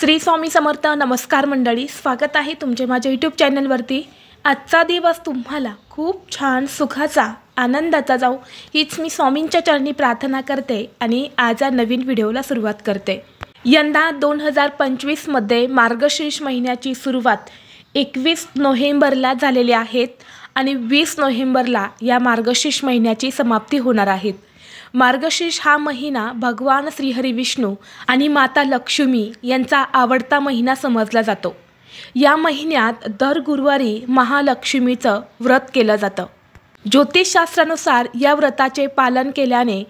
श्री स्वामी समर्थ. नमस्कार मंडळी, स्वागत आहे तुमचे माझ्या यूट्यूब चॅनलवरती. आजचा दिवस तुम्हाला खूप छान सुखाचा आनंदाचा जाऊ हीच मी स्वामींच्या चरणी प्रार्थना करते आणि आज नवीन व्हिडिओला सुरुवात करते. यंदा 2025 मध्ये मार्गशीर्ष महिन्याची सुरुवात 21 नोव्हेंबरला झालेली आहेत आणि 20 नोव्हेंबरला या मार्गशीर्ष महिन्याची समाप्ती होणार आहे. मार्गशीर्ष हा महिना भगवान श्रीहरी विष्णू आणि माता लक्ष्मी यांचा आवडता महिना समजला जातो. या महिन्यात दर गुरुवारी महालक्ष्मीचं व्रत केलं जातं. ज्योतिषशास्त्रानुसार या व्रताचे पालन केल्याने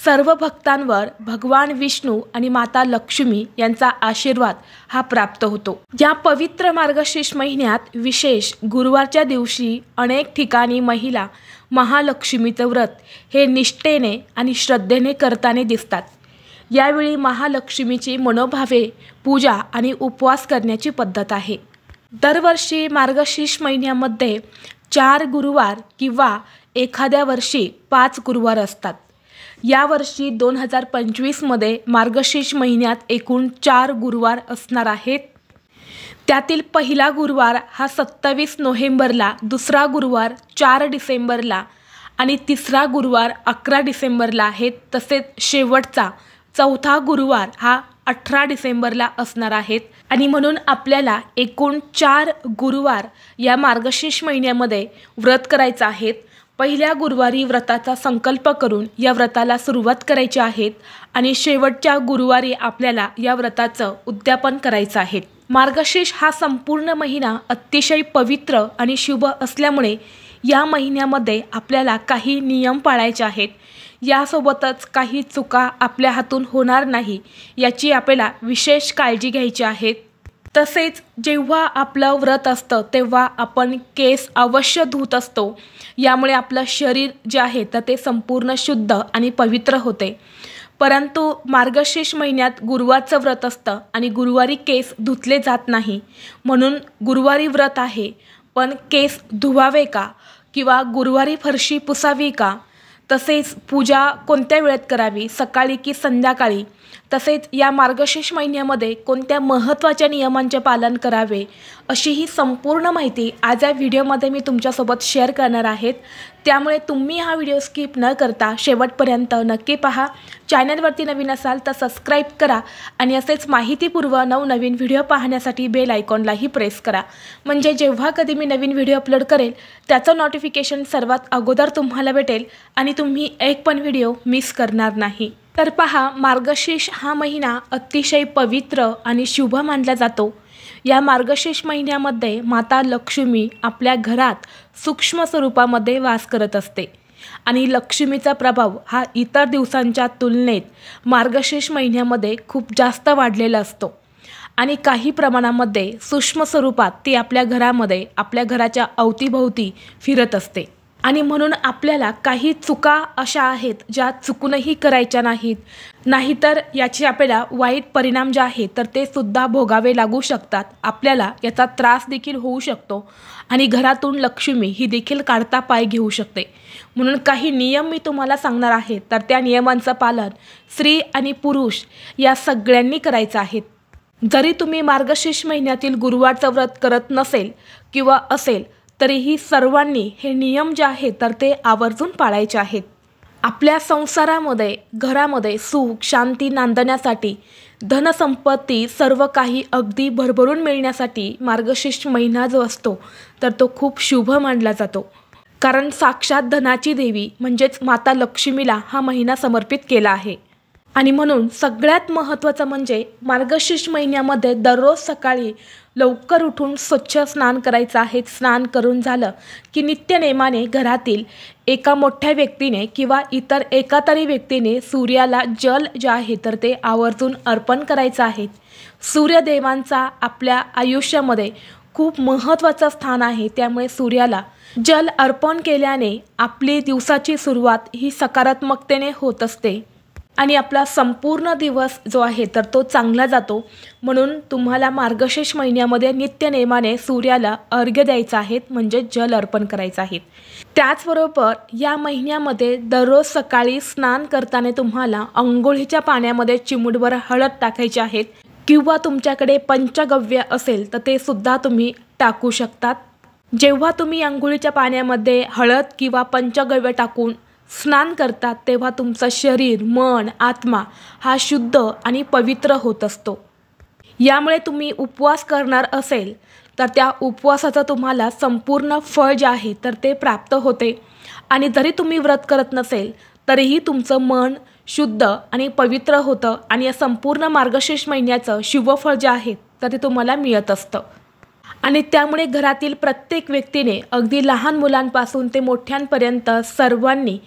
सर्व भक्तांवर भगवान विष्णू आणि माता लक्ष्मी यांचा आशीर्वाद हा प्राप्त होतो. या पवित्र मार्गशीर्ष महिन्यात विशेष गुरुवारच्या दिवशी अनेक ठिकाणी महिला महालक्ष्मीचं व्रत हे निष्ठेने आणि श्रद्धेने करताना दिसतात. यावेळी महालक्ष्मीची मनोभावे पूजा आणि उपवास करण्याची पद्धत आहे. दरवर्षी मार्गशीर्ष महिन्यामध्ये 4 गुरुवार किंवा एखाद्या वर्षी 5 गुरुवार असतात. यावर्षी 2025 मध्ये मार्गशीर्ष महिन्यात एकूण 4 गुरुवार असणार आहेत. त्यातील पहिला गुरुवार हा 27 नोव्हेंबरला, दुसरा गुरुवार 4 डिसेंबरला आणि तिसरा गुरुवार 11 डिसेंबरला आहे. तसेच शेवटचा चौथा गुरुवार हा 18 डिसेंबरला असणार आहेत. आणि म्हणून आपल्याला एकूण 4 गुरुवार या मार्गशीर्ष महिन्यामध्ये व्रत करायचं आहेत. पहिल्या गुरुवारी व्रताचा संकल्प करून या व्रताला सुरुवात करायची आहे आणि शेवटच्या गुरुवारी आपल्याला या व्रताचं उद्यापन करायचं आहे. मार्गशीर्ष हा संपूर्ण महिना अतिशय पवित्र आणि शुभ असल्यामुळे या महिन्यामध्ये आपल्याला काही नियम पाळायचे आहेत. यासोबतच काही चुका आपल्या हातून होणार नाही याची आपल्याला विशेष काळजी घ्यायची आहे. तसेच जेव्हा आपलं व्रत असतं तेव्हा आपण केस अवश्य धुत असतो. यामुळे आपलं शरीर जे आहे तर ते संपूर्ण शुद्ध आणि पवित्र होते. परंतु मार्गशीर्ष महिन्यात गुरुवारचं व्रत असतं आणि गुरुवारी केस धुतले जात नाही. म्हणून गुरुवारी व्रत आहे पण केस धुवावे का किंवा गुरुवारी फरशी पुसावी का, तसेच पूजा कोणत्या वेळेत करावी, सकाळी की संध्याकाळी, तसेच या मार्गशीर्ष महिन्यामध्ये कोणत्या महत्त्वाच्या नियमांचे पालन करावे अशी ही संपूर्ण माहिती आज या व्हिडिओमध्ये मी तुमच्यासोबत शेअर करणार आहेत. त्यामुळे तुम्ही हा व्हिडिओ स्किप न करता शेवटपर्यंत नक्की पहा. चॅनलवरती नवीन असाल तर सबस्क्राईब करा आणि असेच माहितीपूर्व नवनवीन व्हिडिओ पाहण्यासाठी बेल आयकॉनलाही प्रेस करा. म्हणजे जेव्हा कधी मी नवीन व्हिडिओ अपलोड करेल त्याचं नोटिफिकेशन सर्वात अगोदर तुम्हाला भेटेल आणि तुम्ही एक पण व्हिडिओ मिस करणार नाही. तर पहा, मार्गशीर्ष हा महिना अतिशय पवित्र आणि शुभ मानला जातो. या मार्गशीर्ष महिन्यामध्ये माता लक्ष्मी आपल्या घरात सूक्ष्म स्वरूपामध्ये वास करत असते आणि लक्ष्मीचा प्रभाव हा इतर दिवसांच्या तुलनेत मार्गशीर्ष महिन्यामध्ये खूप जास्त वाढलेला असतो आणि काही प्रमाणामध्ये सूक्ष्म स्वरूपात ती आपल्या घरामध्ये, आपल्या घराच्या अवतीभोवती फिरत असते. आणि म्हणून आपल्याला काही चुका अशा आहेत ज्या चुकूनही करायच्या नाहीत, नाहीतर याचे आपल्याला वाईट परिणाम जे आहेत तर ते सुद्धा भोगावे लागू शकतात. आपल्याला याचा त्रास देखील होऊ शकतो आणि घरातून लक्ष्मी ही देखील काढता पाय घेऊ शकते. म्हणून काही नियम मी तुम्हाला सांगणार आहे, तर त्या नियमांचं पालन स्त्री आणि पुरुष या सगळ्यांनी करायचं आहे. जरी तुम्ही मार्गशीर्ष महिन्यातील गुरुवारचं व्रत करत नसेल किंवा असेल तरीही सर्वांनी हे नियम जे आहेत तर ते आवर्जून पाळायचे आहेत. आपल्या संसारामध्ये, घरामध्ये सुख शांती नांदण्यासाठी, धनसंपत्ती सर्व काही अगदी भरभरून मिळण्यासाठी मार्गशीर्ष महिना जो असतो तर तो खूप शुभ मानला जातो. कारण साक्षात धनाची देवी म्हणजेच माता लक्ष्मीला हा महिना समर्पित केला आहे. आणि म्हणून सगळ्यात महत्त्वाचं म्हणजे मार्गशीर्ष महिन्यामध्ये दररोज सकाळी लवकर उठून स्वच्छ स्नान करायचं आहे. स्नान करून झालं की नित्यनेमाने घरातील एका मोठ्या व्यक्तीने किंवा इतर एका तरी व्यक्तीने सूर्याला जल जे आहे तर ते आवर्जून अर्पण करायचं आहे. सूर्यदेवांचा आपल्या आयुष्यामध्ये खूप महत्त्वाचं स्थान आहे. त्यामुळे सूर्याला जल अर्पण केल्याने आपली दिवसाची सुरुवात ही सकारात्मकतेने होत असते आणि आपला संपूर्ण दिवस जो आहे तर तो चांगला जातो. म्हणून तुम्हाला मार्गशीर्ष महिन्यामध्ये नित्यनेमाने सूर्याला अर्घ्य द्यायचा आहे, म्हणजे जल अर्पण करायचं आहे. त्याचबरोबर या महिन्यामध्ये दररोज सकाळी स्नान करताना तुम्हाला अंघोळीच्या पाण्यामध्ये चिमूटभर हळद टाकायची आहे. किंवा तुमच्याकडे पंचगव्य असेल तर ते सुद्धा तुम्ही टाकू शकतात। जेव्हा तुम्ही अंघोळीच्या पाण्यामध्ये हळद किंवा पंचगव्य टाकून स्नान करतात तेव्हा तुमचं शरीर, मन, आत्मा हा शुद्ध आणि पवित्र होत असतो। यामुळे तुम्ही उपवास करणार असेल तर त्या उपवासाचं तुम्हाला संपूर्ण फळ जे आहे तर ते प्राप्त होते। आणि जरी तुम्ही व्रत करत नसेल तरीही तुमचं मन शुद्ध आणि पवित्र होतं आणि या संपूर्ण मार्गशीर्ष महिन्याचं शुभफळ जे आहे तर ते तुम्हाला मिळत असतं। आणि त्यामुळे घरातील प्रत्येक व्यक्तीने अगदी लहान मुलांपासून ते मोठ्यांपर्यंत सर्वांनी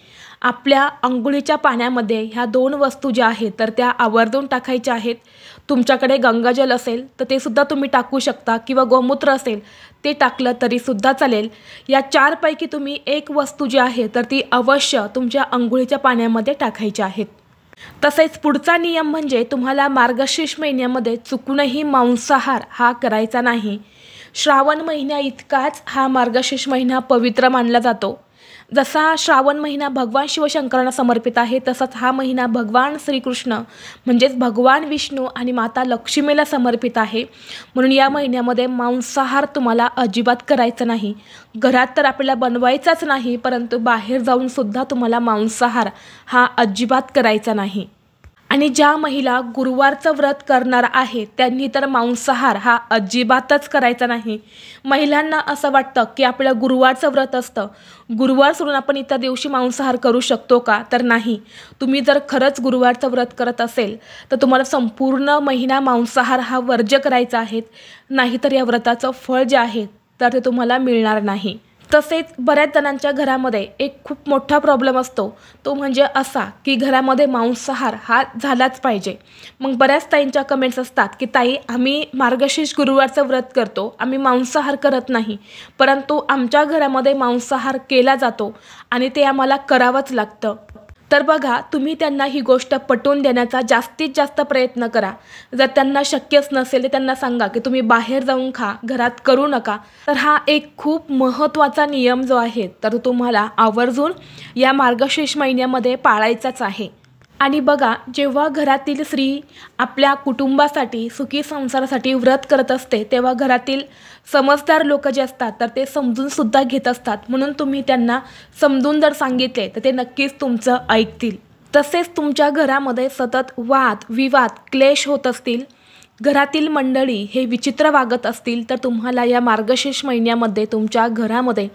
आपल्या अंघोळीच्या पाण्यामध्ये ह्या 2 वस्तू ज्या आहेत तर त्या आवर्जून टाकायच्या आहेत। तुमच्याकडे गंगाजल असेल तर ते सुद्धा तुम्ही टाकू शकता किंवा गोमूत्र असेल ते टाकलं तरी सुद्धा चालेल। या 4 पैकी तुम्ही एक वस्तू जी आहे तर ती अवश्य तुमच्या अंघोळीच्या पाण्यामध्ये टाकायची आहेत। तसेच पुढचा नियम म्हणजे तुम्हाला मार्गशीर्ष महिन्यामध्ये चुकूनही मांसाहार हा करायचा नाही। श्रावण महिन्या इतकाच हा मार्गशीर्ष महिना पवित्र मानला जातो। जसा श्रावण महिना भगवान शिवशंकरांना समर्पित आहे तसाच हा महिना भगवान श्रीकृष्ण म्हणजेच भगवान विष्णू आणि माता लक्ष्मीला समर्पित आहे। म्हणून या महिन्यामध्ये मांसाहार तुम्हाला अजिबात करायचा नाही। घरात तर आपल्याला बनवायचाच नाही, परंतु बाहेर जाऊन सुद्धा तुम्हाला मांसाहार हा अजिबात करायचा नाही। आणि ज्या महिला गुरुवारचं व्रत करणार आहेत त्यांनी तर मांसाहार हा अजिबातच करायचा नाही। महिलांना असं वाटतं की आपलं गुरुवारचं व्रत असतं, गुरुवार सोडून आपण इतर दिवशी मांसाहार करू शकतो का? तर नाही। तुम्ही जर खरंच गुरुवारचं व्रत करत असेल तर तुम्हाला संपूर्ण महिना मांसाहार हा वर्ज्य करायचा आहे, नाहीतर या व्रताचं फळ जे आहे तर ते तुम्हाला मिळणार नाही। तसेच बऱ्याच जणांच्या घरामध्ये एक खूप मोठा प्रॉब्लेम असतो, तो म्हणजे असा की घरामध्ये मांसाहार हा झालाच पाहिजे। मग बऱ्याच ताईंच्या कमेंट्स असतात की ताई आम्ही मार्गशीर्ष गुरुवारचं व्रत करतो, आम्ही मांसाहार करत नाही, परंतु आमच्या घरामध्ये मांसाहार केला जातो आणि ते आम्हाला करावंच लागतं। तर बघा, तुम्ही त्यांना ही गोष्ट पटवून देण्याचा जास्तीत जास्त प्रयत्न करा। जर त्यांना शक्यच नसेल तर त्यांना सांगा की तुम्ही बाहेर जाऊन खा, घरात करू नका। तर हा एक खूप महत्त्वाचा नियम जो आहे तर तुम्हाला आवर्जून या मार्गशीर्ष महिन्यामध्ये पाळायचाच आहे। आणि बघा, जेव्हा घरातील स्त्री आपल्या कुटुंबासाठी, सुखी संसारासाठी व्रत करत असते तेव्हा घरातील समजदार लोक जे असतात तर ते समजून सुद्धा घेत असतात। म्हणून तुम्ही त्यांना समजून जर सांगितले तर ते नक्कीच तुमचं ऐकतील। तसेच तुमच्या घरामध्ये सतत वाद विवाद क्लेश होत असतील, घरातील मंडळी हे विचित्र वागत असतील तर तुम्हाला या मार्गशीर्ष महिन्यामध्ये तुमच्या घरामध्ये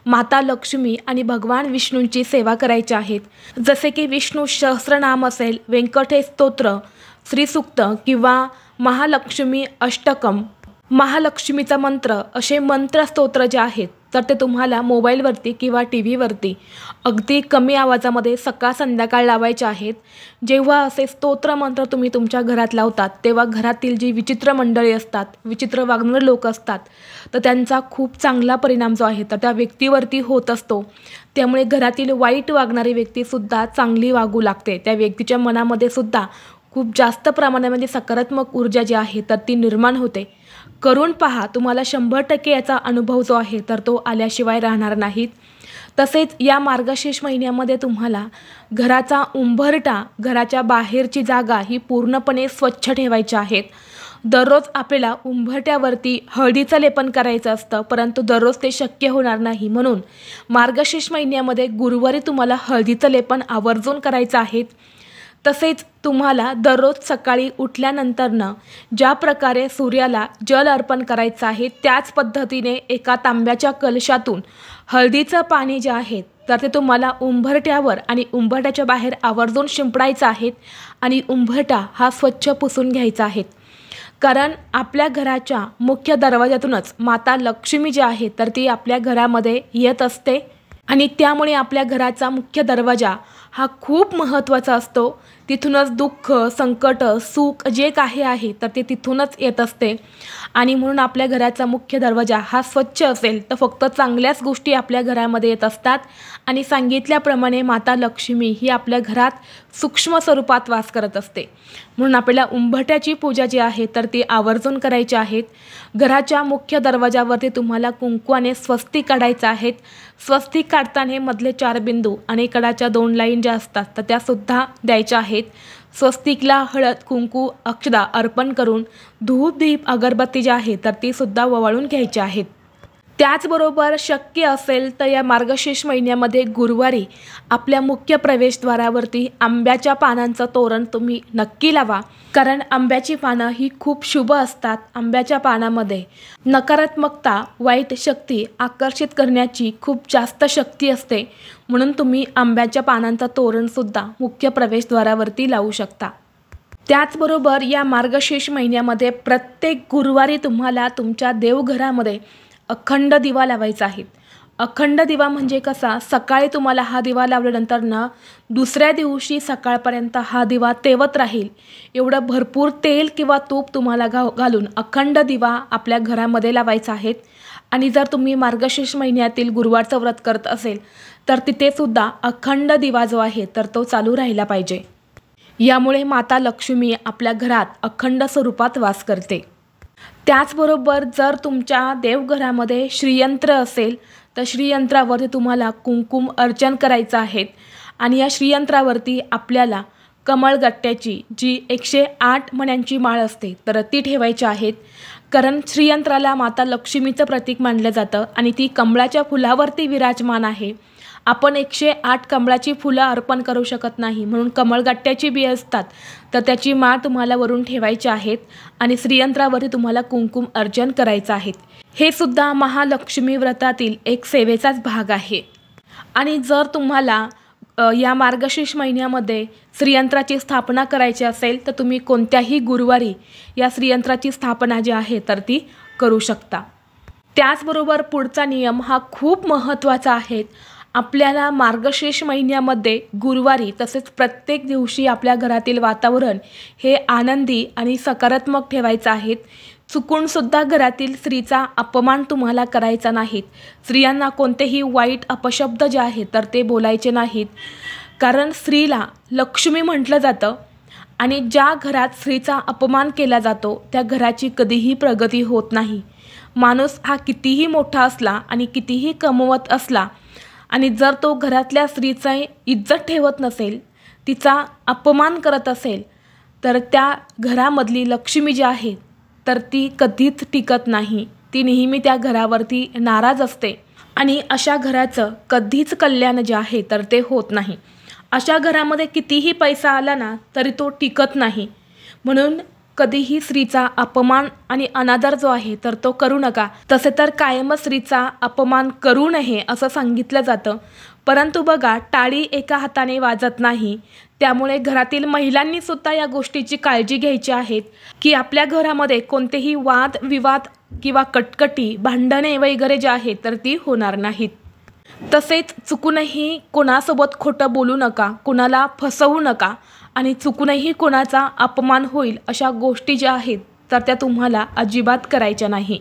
माता लक्ष्मी आणि भगवान विष्णूंची सेवा करायची आहेत। जसे की विष्णू सहस्रनाम असेल, व्यंकटेश स्तोत्र, श्रीसूक्त किंवा महालक्ष्मी अष्टकम, महालक्ष्मीचा मंत्र असे मंत्र स्तोत्र जे आहेत तर ते तुम्हाला मोबाईलवरती किंवा टीव्हीवरती अगदी कमी आवाजामध्ये सकाळ संध्याकाळ लावायचे आहेत। जेव्हा असे स्तोत्र मंत्र तुम्ही तुमच्या घरात लावतात तेव्हा घरातील जी विचित्र मंडळी असतात, विचित्र वागणारे लोक असतात तर त्यांचा खूप चांगला परिणाम जो आहे तर त्या व्यक्तीवरती होत असतो। त्यामुळे घरातील वाईट वागणारी व्यक्तीसुद्धा चांगली वागू लागते। त्या व्यक्तीच्या मनामध्ये सुद्धा खूप जास्त प्रमाणामध्ये सकारात्मक ऊर्जा जी आहे तर ती निर्माण होते। करून पहा, तुम्हाला 100% याचा अनुभव जो आहे तर तो आल्याशिवाय राहणार नाहीत। तसेच या मार्गशीर्ष महिन्यामध्ये तुम्हाला घराचा उंबरठा, घराच्या बाहेरची जागा ही पूर्णपणे स्वच्छ ठेवायची आहेत। दररोज आपल्याला उंबरठ्यावरती हळदीचं लेपन करायचं असतं, परंतु दररोज ते शक्य होणार नाही। म्हणून मार्गशीर्ष महिन्यामध्ये गुरुवारी तुम्हाला हळदीचं लेपन आवर्जून करायचं आहे। तसेच तुम्हाला दररोज सकाळी उठल्यानंतरनं ज्या प्रकारे सूर्याला जल अर्पण करायचं आहे त्याच पद्धतीने एका तांब्याच्या कलशातून हळदीचं पाणी जे आहे तर ते तुम्हाला उंबरठ्यावर आणि उंबरठ्याच्या बाहेर आवर्जून शिंपडायचं आहे आणि उंबरठा हा स्वच्छ पुसून घ्यायचा आहे। कारण आपल्या घराच्या मुख्य दरवाजातूनच माता लक्ष्मी जी आहे तर ती आपल्या घरामध्ये येत असते आणि त्यामुळे आपल्या घराचा मुख्य दरवाजा हा खूप महत्त्वाचा असतो। तिथूनच दुःख, संकट, सुख जे काही आहे तर ते तिथूनच येत असते आणि म्हणून आपल्या घराचा मुख्य दरवाजा हा स्वच्छ असेल तर फक्त चांगल्याच गोष्टी आपल्या घरामध्ये येत असतात। आणि सांगितल्याप्रमाणे माता लक्ष्मी ही आपल्या घरात सूक्ष्म स्वरूपात वास करत असते। म्हणून आपल्याला उंबरठ्याची पूजा जी आहे तर ती आवर्जून करायची आहे। घराच्या मुख्य दरवाजावरती तुम्हाला कुंकवाने स्वस्तिक काढायचं आहे। स्वस्तिक काढताना मधले 4 बिंदू आणि कडाच्या 2 लाईन ज्या असतात तर त्या सुद्धा द्यायच्या आहेत। स्वस्तिकला हळद कुंकू अक्षदा अर्पण करून धूप दीप अगरबत्ती जी आहे तर ती सुद्धा ओवाळून घ्यायची आहेत। त्याचबरोबर शक्य असेल तर या मार्गशीर्ष महिन्यामध्ये गुरुवारी आपल्या मुख्य प्रवेशद्वारावरती आंब्याच्या पानांचं तोरण तुम्ही नक्की लावा, कारण आंब्याची पानं ही खूप शुभ असतात। आंब्याच्या पानामध्ये नकारात्मकता वाईट शक्ती आकर्षित करण्याची खूप जास्त शक्ती असते, म्हणून तुम्ही आंब्याच्या पानांचं तोरणसुद्धा मुख्य प्रवेशद्वारावरती लावू शकता। त्याचबरोबर या मार्गशीर्ष महिन्यामध्ये प्रत्येक गुरुवारी तुम्हाला तुमच्या देवघरामध्ये अखंड दिवा लावायचा आहे। अखंड दिवा म्हणजे कसा, सकाळी तुम्हाला हा दिवा लावल्यानंतर ना दुसऱ्या दिवशी सकाळपर्यंत हा दिवा तेवत राहील, एवढं भरपूर तेल किंवा तूप तुम्हाला घालून अखंड दिवा आपल्या घरामध्ये लावायचा आहे। आणि जर तुम्ही मार्गशीर्ष महिन्यातील गुरुवारचं व्रत करत असेल तर तिथे सुद्धा अखंड दिवा जो आहे तर तो चालू राहिला पाहिजे। यामुळे माता लक्ष्मी आपल्या घरात अखंड स्वरूपात वास करते। त्याचबरोबर जर तुमच्या देवघरामध्ये श्रीयंत्र असेल तर श्रीयंत्रावरती तुम्हाला कुंकुम अर्चन करायचं आहे आणि या श्रीयंत्रावरती आपल्याला कमळगट्ट्याची जी 108 मण्यांची माळ असते तर ती ठेवायची आहेत, कारण श्रीयंत्राला माता लक्ष्मीचं प्रतीक मानलं जातं आणि ती कमळाच्या फुलावरती विराजमान आहे। आपण 108 कमळाची फुलं अर्पण करू शकत नाही, म्हणून कमळगट्ट्याची बी असतात तर त्याची माळ तुम्हाला वरून ठेवायची आहेत आणि श्रीयंत्रावरती तुम्हाला कुंकुम अर्चन करायचं आहे। हे सुद्धा महालक्ष्मी व्रतातील एक सेवेचाच भाग आहे। आणि जर तुम्हाला या मार्गशीर्ष महिन्यामध्ये श्रीयंत्राची स्थापना करायची असेल तर तुम्ही कोणत्याही गुरुवारी या श्रीयंत्राची स्थापना जी आहे तर ती करू शकता। त्याचबरोबर पुढचा नियम हा खूप महत्त्वाचा आहे। आपल्याला मार्गशीर्ष महिन्यामध्ये गुरुवारी तसेच प्रत्येक दिवशी आपल्या घरातील वातावरण हे आनंदी आणि सकारात्मक ठेवायचं आहे। चुकूनसुद्धा घरातील स्त्रीचा अपमान तुम्हाला करायचा नाहीत। स्त्रियांना कोणतेही वाईट अपशब्द जे आहेत तर ते बोलायचे नाहीत, कारण स्त्रीला लक्ष्मी म्हटलं जातं आणि ज्या घरात स्त्रीचा अपमान केला जातो त्या घराची कधीही प्रगती होत नाही। माणूस हा कितीही मोठा असला आणि कितीही कमवत असला आणि जर तो घरातल्या स्त्रीचा इज्जत ठेवत नसेल, तिचा अपमान करत असेल तर त्या घरामधली लक्ष्मी जी आहे तर ती कधीच टिकत नाही। ती नेहमी त्या घरावरती नाराज असते आणि अशा घराचं कधीच कल्याण जे आहे तर ते होत नाही। अशा घरामध्ये कितीही पैसा आला ना तरी तो टिकत नाही, म्हणून कधीही स्त्रीचा अपमान आणि अनादर जो आहे तर तो करू नका। तसे तर कायमच स्त्रीचा अपमान करू नये असं सांगितलं जातं, परंतु बघा टाळी एका हाताने वाजत नाही, त्यामुळे घरातील महिलांनी सुद्धा या गोष्टीची काळजी घ्यायची आहे की आपल्या घरामध्ये कोणतेही वाद विवाद किंवा कटकटी भांडणे वगैरे जे आहेत तर ती होणार नाहीत। तसेच चुकूनही कोणासोबत खोटं बोलू नका, कोणाला फसवू नका आणि चुकूनही कोणाचा अपमान होईल अशा गोष्टी ज्या आहेत तर त्या तुम्हाला अजिबात करायच्या नाही।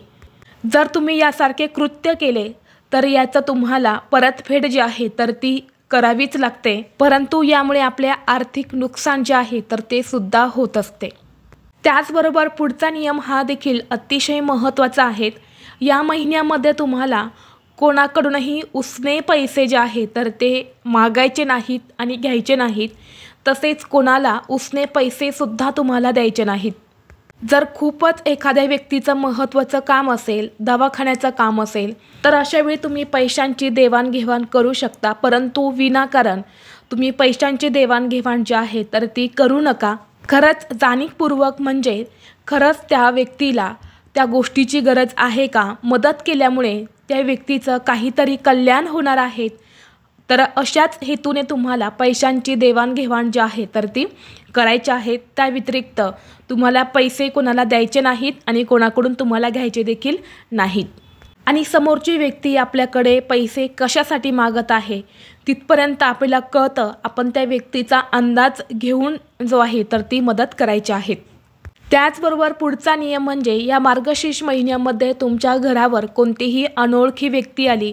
जर तुम्ही यासारखे कृत्य केले तर याचं तुम्हाला परतफेड जी आहे तर ती करावीच लागते, परंतु यामुळे आपले आर्थिक नुकसान जे आहे तर ते सुद्धा होत असते। त्याचबरोबर पुढचा नियम हा देखील अतिशय महत्त्वाचा आहे। या महिन्यामध्ये तुम्हाला कोणाकडूनही उसने पैसे जे आहेत तर ते मागायचे नाहीत आणि घ्यायचे नाहीत, तसेच कोणाला उसने पैसे सुद्धा तुम्हाला द्यायचे नाहीत। जर खूपच एखाद्या व्यक्तीचं महत्त्वाचं काम असेल, दवाखान्याचं काम असेल तर अशा वेळी तुम्ही पैशांची देवाणघेवाण करू शकता, परंतु विनाकारण तुम्ही पैशांची देवाणघेवाण जी आहे तर ती करू नका। खरंच जाणीवपूर्वक म्हणजे खरंच त्या व्यक्तीला त्या गोष्टीची गरज आहे का, मदत केल्यामुळे त्या व्यक्तीचं काहीतरी कल्याण होणार आहे तर अशाच हेतूने तुम्हाला पैशांची देवाणघेवाण जी आहे तर ती करायची आहे। त्या व्यतिरिक्त तुम्हाला पैसे कोणाला द्यायचे नाहीत आणि कोणाकडून तुम्हाला घ्यायचे देखील नाहीत। आणि समोरची व्यक्ती आपल्याकडे पैसे कशासाठी मागत आहे तिथपर्यंत आपल्याला कळतं, आपण त्या व्यक्तीचा अंदाज घेऊन जो आहे तर ती मदत करायची आहे। त्याचबरोबर पुढचा नियम म्हणजे या मार्गशीर्ष महिन्यामध्ये तुमच्या घरावर कोणतीही अनोळखी व्यक्ती आली,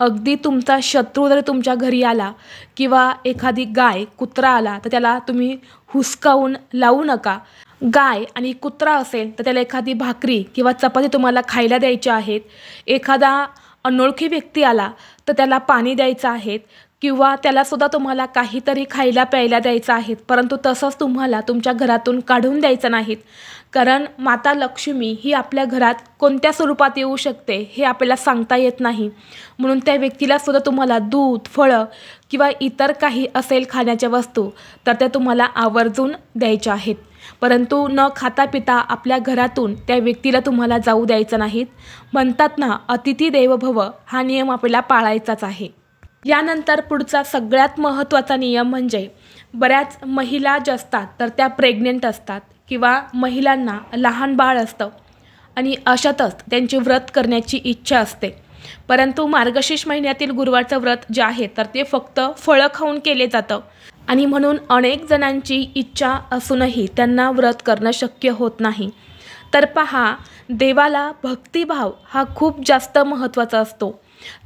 अगदी तुमचा शत्रू जरी तुमच्या घरी आला किंवा एखादी गाय कुत्रा आला तर त्याला तुम्ही हुसकावून लावू नका। गाय आणि कुत्रा असेल तर त्याला एखादी भाकरी किंवा चपाती तुम्हाला खायला द्यायची आहेत। एखादा अनोळखी व्यक्ती आला तर त्याला पाणी द्यायचं आहे किंवा त्यालासुद्धा तुम्हाला काहीतरी खायला प्यायला द्यायचं आहे, परंतु तसंच तुम्हाला तुमच्या घरातून काढून द्यायचं नाहीत. कारण माता लक्ष्मी ही आपल्या घरात कोणत्या स्वरूपात येऊ शकते हे आपल्याला सांगता येत नाही. म्हणून त्या व्यक्तीलासुद्धा तुम्हाला दूध, फळं किंवा इतर काही असेल खाण्याच्या वस्तू तर त्या तुम्हाला आवर्जून द्यायच्या आहेत. परंतु न खाता पिता आपल्या घरातून त्या व्यक्तीला तुम्हाला जाऊ द्यायचं नाहीत. म्हणतात ना, अतिथी देवो भव, हा नियम आपल्याला पाळायचाच आहे. यानंतर पुढचा सगळ्यात महत्त्वाचा नियम म्हणजे बऱ्याच महिला ज्या असतात तर त्या प्रेग्नेंट असतात किंवा महिलांना लहान बाळ असतं आणि अशातच त्यांची व्रत करण्याची इच्छा असते. परंतु मार्गशीर्ष महिन्यातील गुरुवारचं व्रत जे आहे तर ते फक्त फळं खाऊन केले जातं आणि म्हणून अनेक जणांची इच्छा असूनही त्यांना व्रत करणं शक्य होत नाही. तर पहा, देवाला भक्तिभाव हा खूप जास्त महत्त्वाचा असतो.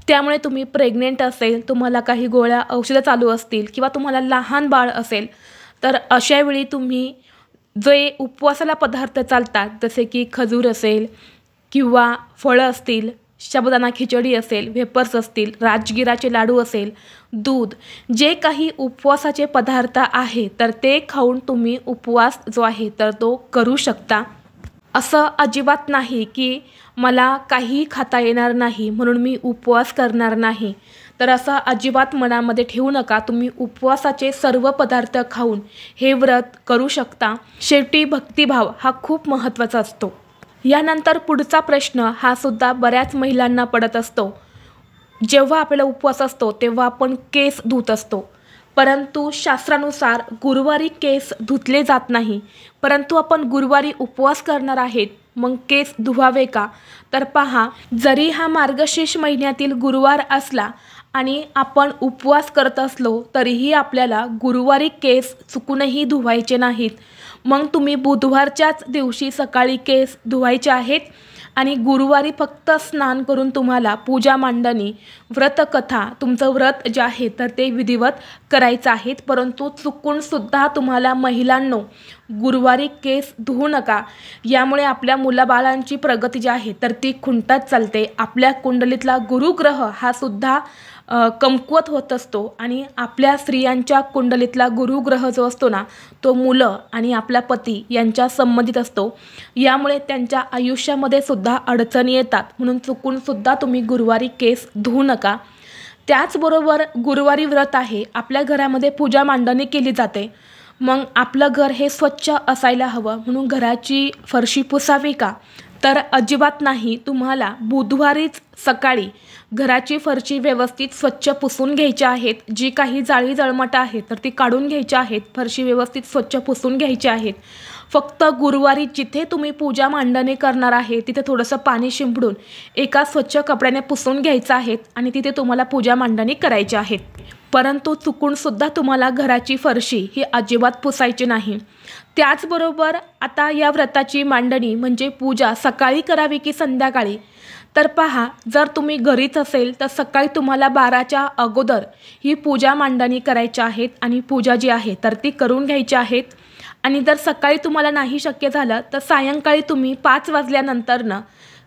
त्यामुळे तुम्ही प्रेग्नेंट असेल, तुम्हाला काही गोळ्या औषधं चालू असतील किंवा तुम्हाला लहान बाळ असेल तर अशा वेळी तुम्ही जे उपवासाला पदार्थ चालतात जसे की खजूर असेल किंवा फळं असतील, साबुदाणा खिचडी असेल, वेपर्स असतील, राजगिराचे लाडू असेल, दूध, जे काही उपवासाचे पदार्थ आहे तर ते खाऊन तुम्ही उपवास जो आहे तर तो करू शकता. असं अजिबात नाही की मला काही खाता येणार नाही म्हणून मी उपवास करणार नाही, तर असं अजिबात मनामध्ये ठेवू नका. तुम्ही उपवासाचे सर्व पदार्थ खाऊन हे व्रत करू शकता. शेवटी भक्तिभाव हा खूप महत्त्वाचा असतो. यानंतर पुढचा प्रश्न हा सुद्धा बऱ्याच महिलांना पडत असतो. जेव्हा आपल्याला उपवास असतो तेव्हा आपण केस धुत असतो, परंतु शास्त्रानुसार गुरुवारी केस धुतले जात नाही. परंतु आपण गुरुवारी उपवास करणार आहेत, मग केस धुवावे का? तर पहा, जरी हा मार्गशीर्ष महिन्यातील गुरुवार असला आणि आपण उपवास करत असलो तरीही आपल्याला गुरुवारी केस चुकूनही धुवायचे नाहीत. मग तुम्ही बुधवारच्याच दिवशी सकाळी केस धुवायचे आहेत आणि गुरुवारी फक्त स्नान करून तुम्हाला पूजा मांडणी, व्रतकथा, तुमचं व्रत जे आहे तर ते विधिवत करायचं आहेत. परंतु चुकूनसुद्धा तुम्हाला महिलांनो गुरुवारी केस धुवू नका. यामुळे आपल्या मुलाबाळांची प्रगती जी आहे तर ती खुंटत चालते. आपल्या कुंडलीतला गुरुग्रह हा सुद्धा कमकुवत होत असतो आणि आपल्या स्त्रियांच्या कुंडलीतला गुरुग्रह जो असतो ना तो मुलं आणि आपला पती यांच्या संबंधित असतो. यामुळे त्यांच्या आयुष्यामध्ये सुद्धा अडचणी येतात. म्हणून चुकूनसुद्धा तुम्ही गुरुवारी केस धुवू नका. त्याचबरोबर गुरुवारी व्रत आहे, आपल्या घरामध्ये पूजा मांडणी केली जाते, मग आपलं घर हे स्वच्छ असायला हवं. म्हणून घराची फरशी पुसावी का? तर अजिबात नाही. तुम्हाला बुधवारीच सकाळी घराची फरशी व्यवस्थित स्वच्छ पुसून घ्यायची आहेत. जी काही जाळी जळमट आहे तर ती काढून घ्यायची आहेत. फरशी व्यवस्थित स्वच्छ पुसून घ्यायची आहेत. फक्त गुरुवारी जिथे तुम्ही पूजा मांडणी करणार आहे तिथे थोडंसं पाणी शिंपडून एका स्वच्छ कपड्याने पुसून घ्यायचं आहे आणि तिथे तुम्हाला पूजा मांडणी करायची आहेत. परंतु चुकूनसुद्धा तुम्हाला घराची फरशी ही अजिबात पुसायची नाही. त्याचबरोबर आता या व्रताची मांडणी म्हणजे पूजा सकाळी करावी की संध्याकाळी? तर पहा, जर तुम्ही घरीच असेल तर सकाळी तुम्हाला 12च्या अगोदर ही पूजा मांडणी करायची आहेत आणि पूजा जी आहे तर ती करून घ्यायची आहेत. आणि जर सकाळी तुम्हाला नाही शक्य झालं तर सायंकाळी तुम्ही 5 वाजल्यानंतरनं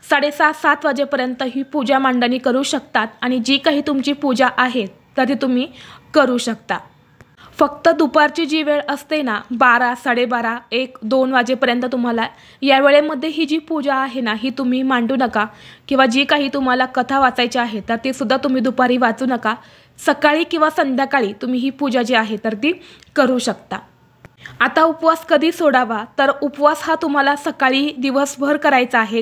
6:30-7 वाजेपर्यंत ही पूजा मांडणी करू शकतात आणि जी काही तुमची पूजा आहे तर ती तुम्ही करू शकता. फक्त दुपारची जी वेळ असते ना 12, 12:30, 1, 2 वाजेपर्यंत तुम्हाला या वेळेमध्ये ही जी पूजा आहे ना ही तुम्ही मांडू नका किंवा जी काही तुम्हाला कथा वाचायची आहे तर ती सुद्धा तुम्ही दुपारी वाचू नका. सकाळी किंवा संध्याकाळी तुम्ही ही पूजा जी आहे तर ती करू शकता. आता उपवास कधी सोडावा? तर उपवास हा तुम्हाला सकाळी दिवसभर करायचा आहे,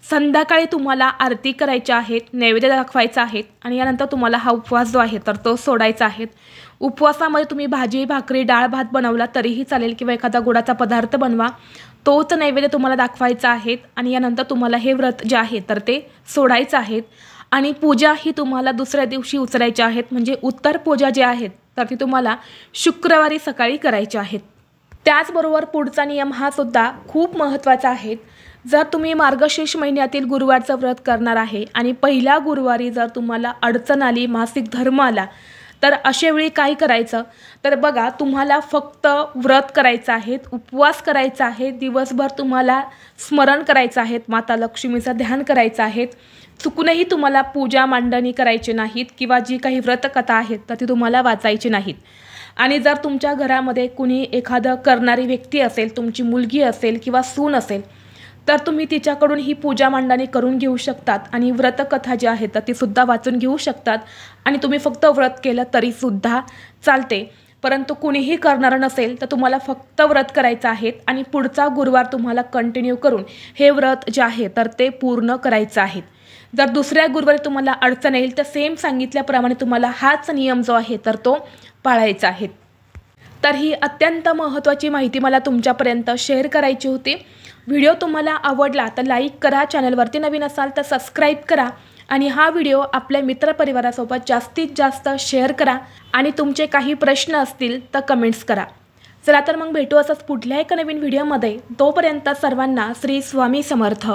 संध्याकाळी तुम्हाला आरती करायची आहेत, नैवेद्य दाखवायचा आहे आणि यानंतर तुम्हाला हा उपवास जो आहे तर तो सोडायचा आहे. उपवासामध्ये तुम्ही भाजी, भाकरी, डाळ, भात बनवला तरीही चालेल किंवा एखादा गोडाचा पदार्थ बनवा, तोच नैवेद्य तुम्हाला दाखवायचा आहे आणि यानंतर तुम्हाला हे व्रत जे आहे तर ते सोडायचं आहे. आणि पूजा ही तुम्हाला दुसऱ्या दिवशी उचलायची आहेत. म्हणजे उत्तर पूजा जी आहेत तर ती तुम्हाला शुक्रवारी सकाळी करायची आहेत. त्याचबरोबर पुढचा नियम हा सुद्धा खूप महत्त्वाचा आहे. जर तुम्ही मार्गशीर्ष महिन्यातील गुरुवारचं व्रत करणार आहे आणि पहिल्या गुरुवारी जर तुम्हाला अडचण आली, मासिक धर्म आला, तर अशा वेळी काय करायचं, तर बघा तुम्हाला फक्त व्रत करायचं आहे, उपवास करायचा आहे, दिवसभर तुम्हाला स्मरण करायचं आहे, माता लक्ष्मीचं ध्यान करायचं आहे, चुकूनही तुम्हाला पूजा मांडणी करायची नाहीत किंवा जी काही व्रतकथा आहेत तर ती तुम्हाला वाचायची नाहीत। आणि जर तुमच्या घरामध्ये कुणी एखादं करणारी व्यक्ती असेल, तुमची मुलगी असेल किंवा सून असेल, तर तुम्ही तिच्याकडून ही पूजा मांडणी करून घेऊ शकतात आणि व्रतकथा जी आहे तर ती सुद्धा वाचून घेऊ शकतात आणि तुम्ही फक्त व्रत केलं तरीसुद्धा चालते। परंतु कुणीही करणार नसेल तर तुम्हाला फक्त व्रत करायचं आहे आणि पुढचा गुरुवार तुम्हाला कंटिन्यू करून हे व्रत जे आहे तर ते पूर्ण करायचं आहे। जर दुसऱ्या गुरुवारी तुम्हाला अडचण येईल तर सेम सांगितल्याप्रमाणे तुम्हाला हाच नियम जो आहे तर तो पाळायचा आहे। तर ही अत्यंत महत्त्वाची माहिती मला तुमच्यापर्यंत शेअर करायची होती। व्हिडिओ तुम्हाला आवडला तर लाईक करा, चॅनलवरती नवीन असाल तर सबस्क्राईब करा आणि हा व्हिडिओ आपल्या मित्रपरिवारासोबत जास्तीत जास्त शेअर करा आणि तुमचे काही प्रश्न असतील तर कमेंट्स करा। चला तर मग भेटू असंच पुढल्या एका नवीन व्हिडिओमध्ये। तोपर्यंत सर्वांना श्री स्वामी समर्थ।